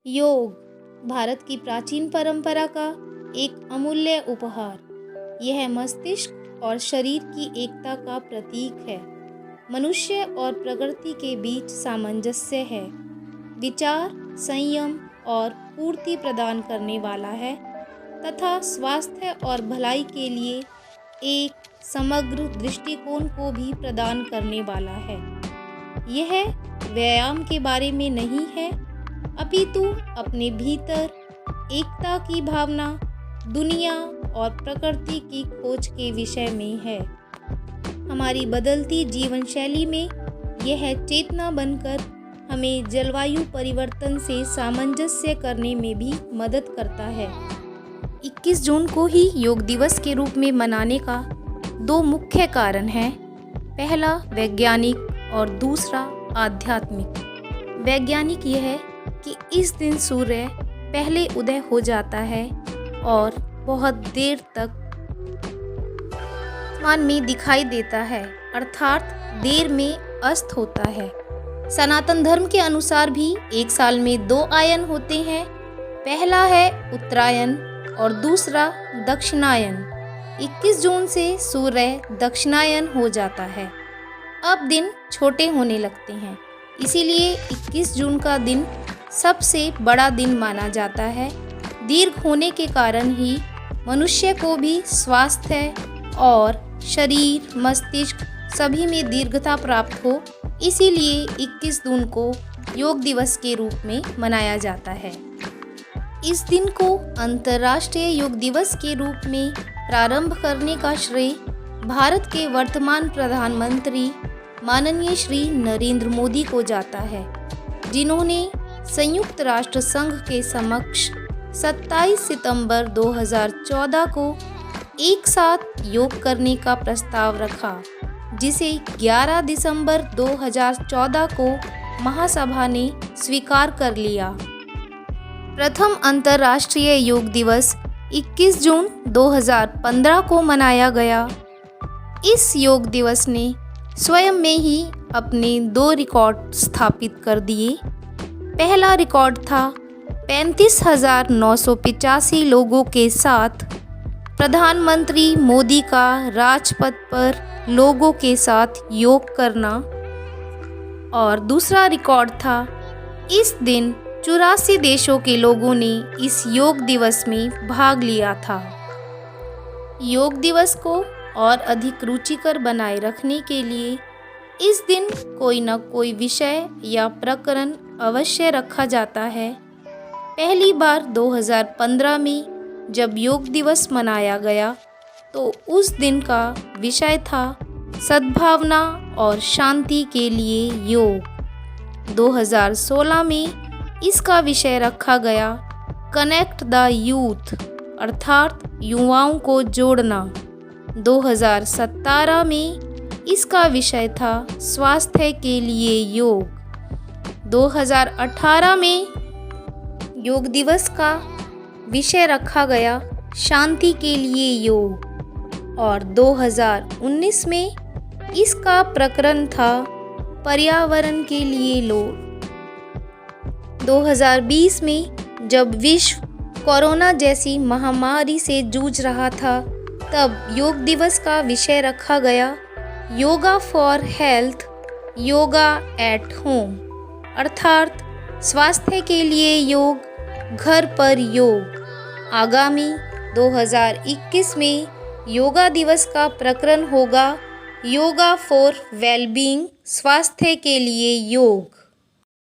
योग भारत की प्राचीन परंपरा का एक अमूल्य उपहार। यह मस्तिष्क और शरीर की एकता का प्रतीक है। मनुष्य और प्रकृति के बीच सामंजस्य है। विचार, संयम और पूर्ति प्रदान करने वाला है तथा स्वास्थ्य और भलाई के लिए एक समग्र दृष्टिकोण को भी प्रदान करने वाला है। यह व्यायाम के बारे में नहीं है, अपितु अपने भीतर एकता की भावना, दुनिया और प्रकृति की खोज के विषय में है। हमारी बदलती जीवन शैली में यह चेतना बनकर हमें जलवायु परिवर्तन से सामंजस्य करने में भी मदद करता है। 21 जून को ही योग दिवस के रूप में मनाने का दो मुख्य कारण हैं। पहला वैज्ञानिक और दूसरा आध्यात्मिक। वैज्ञानिक यह है कि इस दिन सूर्य पहले उदय हो जाता है और बहुत देर तक आसमान में दिखाई देता है, अर्थात देर में अस्त होता है। सनातन धर्म के अनुसार भी एक साल में 2 आयन होते हैं। पहला है उत्तरायण और दूसरा दक्षिणायन। 21 जून से सूर्य दक्षिणायन हो जाता है। अब दिन छोटे होने लगते हैं, इसीलिए 21 जून का दिन सबसे बड़ा दिन माना जाता है। दीर्घ होने के कारण ही मनुष्य को भी स्वास्थ्य और शरीर, मस्तिष्क सभी में दीर्घता प्राप्त हो, इसीलिए 21 जून को योग दिवस के रूप में मनाया जाता है। इस दिन को अंतर्राष्ट्रीय योग दिवस के रूप में प्रारंभ करने का श्रेय भारत के वर्तमान प्रधानमंत्री माननीय श्री नरेंद्र मोदी को जाता है, जिन्होंने संयुक्त राष्ट्र संघ के समक्ष 27 सितंबर 2014 को एक साथ योग करने का प्रस्ताव रखा, जिसे 11 दिसंबर 2014 को महासभा ने स्वीकार कर लिया। प्रथम अंतर्राष्ट्रीय योग दिवस 21 जून 2015 को मनाया गया। इस योग दिवस ने स्वयं में ही अपने 2 रिकॉर्ड स्थापित कर दिए। पहला रिकॉर्ड था 35,985 लोगों के साथ प्रधानमंत्री मोदी का राजपथ पर लोगों के साथ योग करना, और दूसरा रिकॉर्ड था इस दिन 84 देशों के लोगों ने इस योग दिवस में भाग लिया था। योग दिवस को और अधिक रुचिकर बनाए रखने के लिए इस दिन कोई न कोई विषय या प्रकरण अवश्य रखा जाता है। पहली बार 2015 में जब योग दिवस मनाया गया तो उस दिन का विषय था सद्भावना और शांति के लिए योग। 2016 में इसका विषय रखा गया कनेक्ट द यूथ, अर्थात युवाओं को जोड़ना। 2017 में इसका विषय था स्वास्थ्य के लिए योग। 2018 में योग दिवस का विषय रखा गया शांति के लिए योग, और 2019 में इसका प्रकरण था पर्यावरण के लिए योग। 2020 में जब विश्व कोरोना जैसी महामारी से जूझ रहा था, तब योग दिवस का विषय रखा गया yoga for health, yoga at home, अर्थात स्वास्थ्य के लिए योग, घर पर योग। आगामी 2021 में योगा दिवस का प्रकरण होगा योगा फॉर वेलबींग, स्वास्थ्य के लिए योग।